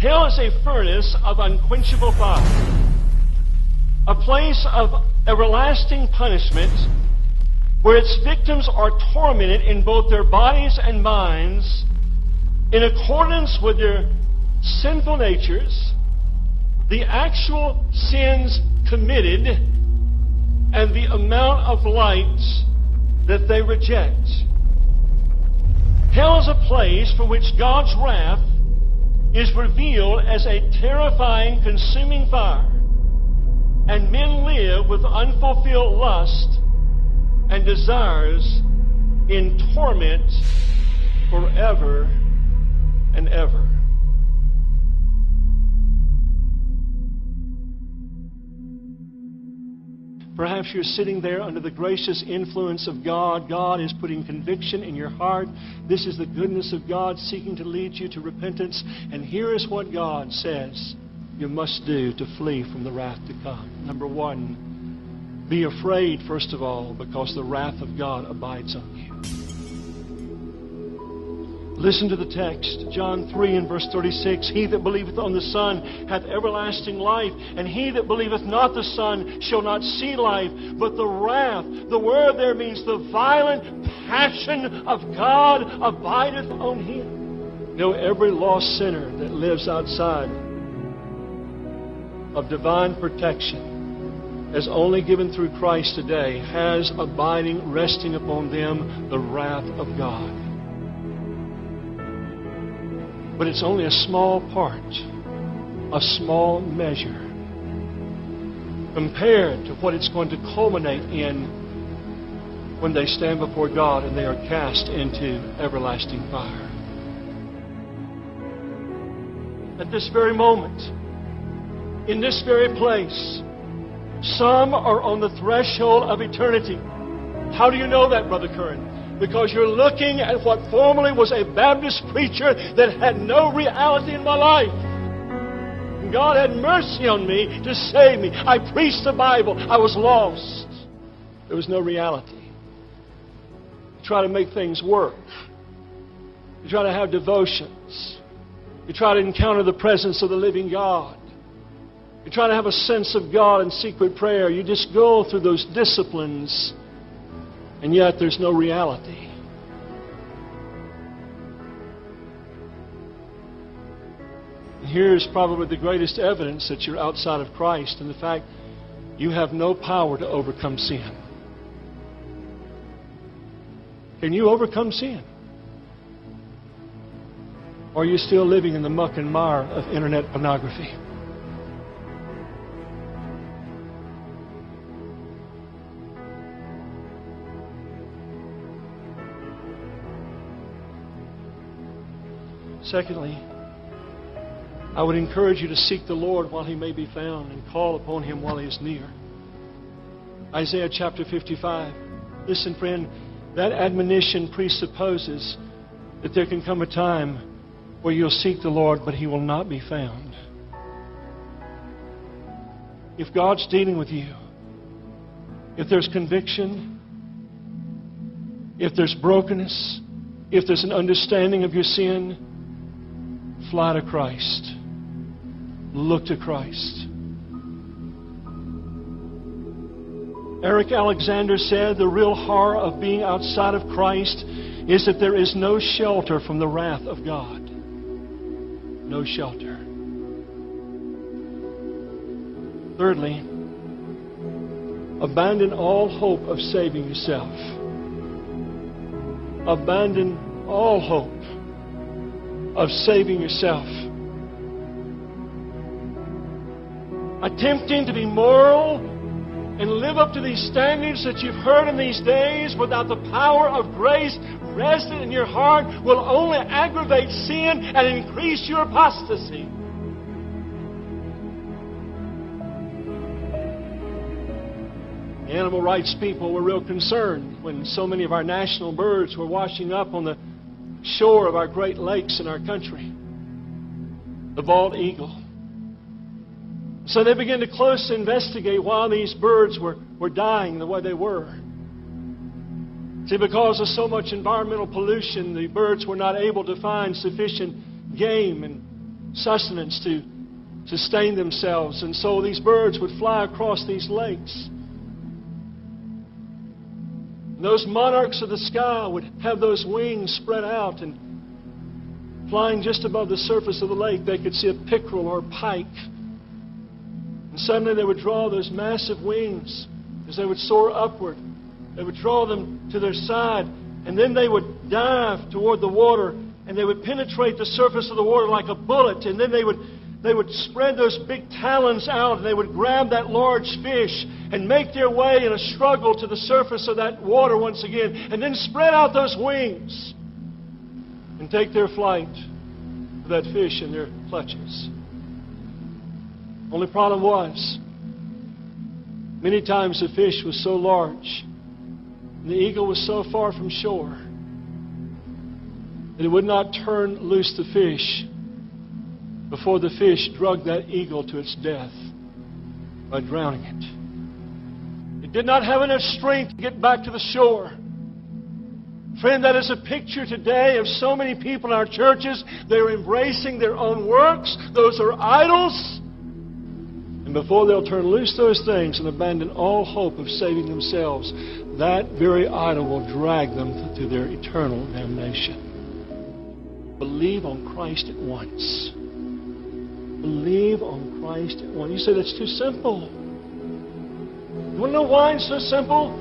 Hell is a furnace of unquenchable fire, a place of everlasting punishment where its victims are tormented in both their bodies and minds in accordance with their sinful natures, the actual sins committed, and the amount of light that they reject. Hell is a place for which God's wrath is revealed as a terrifying, consuming fire, and men live with unfulfilled lust and desires in torment forever and ever. Perhaps you're sitting there under the gracious influence of God. God is putting conviction in your heart. This is the goodness of God seeking to lead you to repentance. And here is what God says you must do to flee from the wrath to come. Number one, be afraid, first of all, because the wrath of God abides on you. Listen to the text, John 3 and verse 36. He that believeth on the Son hath everlasting life, and he that believeth not the Son shall not see life, but the wrath. The word there means the violent passion of God abideth on him. You know, every lost sinner that lives outside of divine protection, as only given through Christ today, has abiding, resting upon them, the wrath of God. But it's only a small part, a small measure, compared to what it's going to culminate in when they stand before God and they are cast into everlasting fire. At this very moment, in this very place, some are on the threshold of eternity. How do you know that, Brother Curran? Because you're looking at what formerly was a Baptist preacher that had no reality in my life. And God had mercy on me to save me. I preached the Bible. I was lost. There was no reality. You try to make things work. You try to have devotions. You try to encounter the presence of the living God. You try to have a sense of God in secret prayer. You just go through those disciplines, and yet there's no reality. And here's probably the greatest evidence that you're outside of Christ, and the fact you have no power to overcome sin. Can you overcome sin? Or are you still living in the muck and mire of internet pornography? Secondly, I would encourage you to seek the Lord while He may be found and call upon Him while He is near. Isaiah chapter 55. Listen, friend, that admonition presupposes that there can come a time where you'll seek the Lord, but He will not be found. If God's dealing with you, if there's conviction, if there's brokenness, if there's an understanding of your sin, fly to Christ. Look to Christ. Eric Alexander said the real horror of being outside of Christ is that there is no shelter from the wrath of God. No shelter. Thirdly, abandon all hope of saving yourself. Abandon all hope of saving yourself. Attempting to be moral and live up to these standards that you've heard in these days without the power of grace resident in your heart will only aggravate sin and increase your apostasy. The animal rights people were real concerned when so many of our national birds were washing up on the shore of our great lakes in our country. The bald eagle. So they began to closely investigate why these birds were dying the way they were. See, because of so much environmental pollution, the birds were not able to find sufficient game and sustenance to sustain themselves. And so these birds would fly across these lakes. And those monarchs of the sky would have those wings spread out, and flying just above the surface of the lake, they could see a pickerel or a pike. And suddenly they would draw those massive wings as they would soar upward. They would draw them to their side, and then they would dive toward the water, and they would penetrate the surface of the water like a bullet, and then they would spread those big talons out, and they would grab that large fish and make their way in a struggle to the surface of that water once again, and then spread out those wings and take their flight with that fish in their clutches. Only problem was, many times the fish was so large, and the eagle was so far from shore, that it would not turn loose the fish before the fish drugged that eagle to its death by drowning it. It did not have enough strength to get back to the shore. Friend, that is a picture today of so many people in our churches. They're embracing their own works. Those are idols. And before they'll turn loose those things and abandon all hope of saving themselves, that very idol will drag them to their eternal damnation. Believe on Christ at once. Believe on Christ at once. You say that's too simple. You want to know why it's so simple?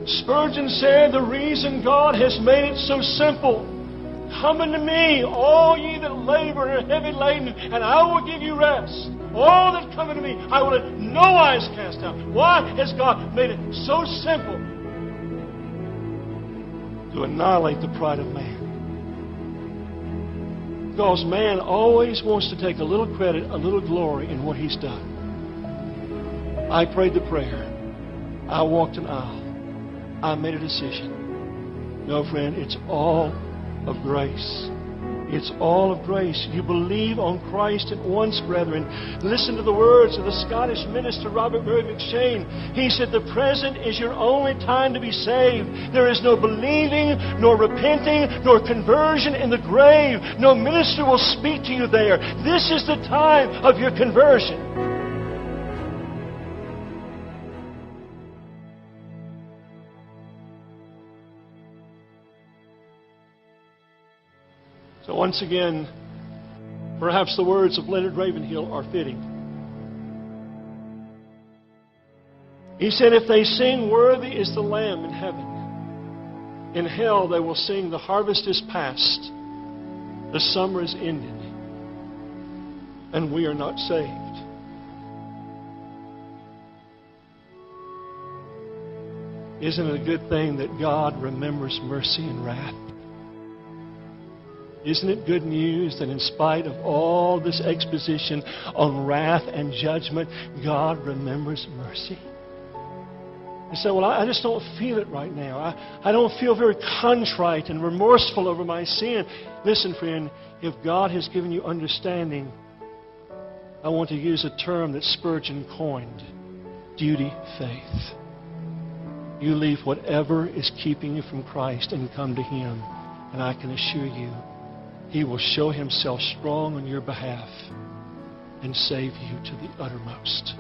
Spurgeon said, the reason God has made it so simple, come unto me, all ye that labor and are heavy laden, and I will give you rest. All that come unto me, I will in no wise cast out. Why has God made it so simple? To annihilate the pride of man. Because man always wants to take a little credit, a little glory in what he's done. I prayed the prayer. I walked an aisle. I made a decision. No, friend, it's all of grace. It's all of grace. You believe on Christ at once, brethren. Listen to the words of the Scottish minister Robert Murray McShane. He said, the present is your only time to be saved. There is no believing, nor repenting, nor conversion in the grave. No minister will speak to you there. This is the time of your conversion. So once again, perhaps the words of Leonard Ravenhill are fitting. He said, if they sing, worthy is the Lamb in heaven, in hell they will sing, the harvest is past, the summer is ended, and we are not saved. Isn't it a good thing that God remembers mercy and wrath? Isn't it good news that in spite of all this exposition on wrath and judgment, God remembers mercy? You say, well, I just don't feel it right now. I don't feel very contrite and remorseful over my sin. Listen, friend, if God has given you understanding, I want to use a term that Spurgeon coined, duty faith. You leave whatever is keeping you from Christ and come to Him, and I can assure you, He will show Himself strong on your behalf and save you to the uttermost.